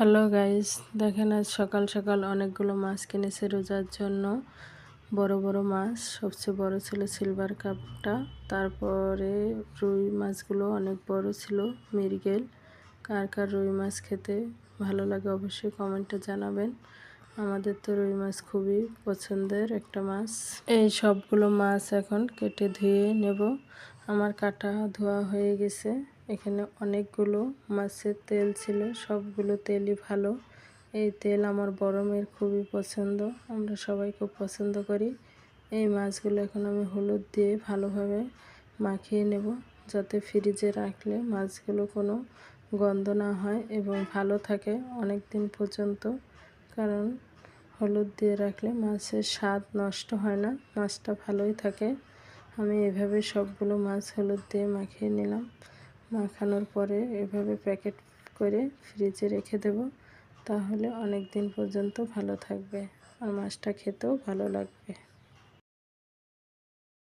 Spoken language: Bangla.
হ্যালো গাইস, দেখেন আজ সকাল সকাল অনেকগুলো মাছ কিনেছে রোজার জন্য। বড় বড় মাছ, সবচেয়ে বড় ছিল সিলভার কাপটা। তারপরে রুই মাছগুলো অনেক বড় ছিল, মৃগেল। কার কার রুই মাছ খেতে ভালো লাগে অবশ্যই কমেন্টে জানাবেন। আমাদের তো রুই মাছ খুবই পছন্দের একটা মাছ। এই সবগুলো মাছ এখন কেটে ধুয়ে নেব। আমার কাটা ধোয়া হয়ে গেছে। এখানে অনেকগুলো মাছের তেল ছিল, সবগুলো তেলই ভালো। এই তেল আমার বড় মেয়ের খুবই পছন্দ, আমরা সবাই খুব পছন্দ করি। এই মাছগুলো এখন আমি হলুদ দিয়ে ভালোভাবে মাখিয়ে নেব, যাতে ফ্রিজে রাখলে মাছগুলো কোনো গন্ধ না হয় এবং ভালো থাকে অনেক দিন পর্যন্ত। কারণ হলুদ দিয়ে রাখলে মাছের স্বাদ নষ্ট হয় না, মাছটা ভালোই থাকে। আমি এভাবে সবগুলো মাছ হলুদ দিয়ে মাখিয়ে নিলাম। মাখানোর পরে এভাবে প্যাকেট করে ফ্রিজে রেখে দেব, তাহলে অনেক দিন পর্যন্ত ভালো থাকবে আর মাছটা খেতেও ভালো লাগবে।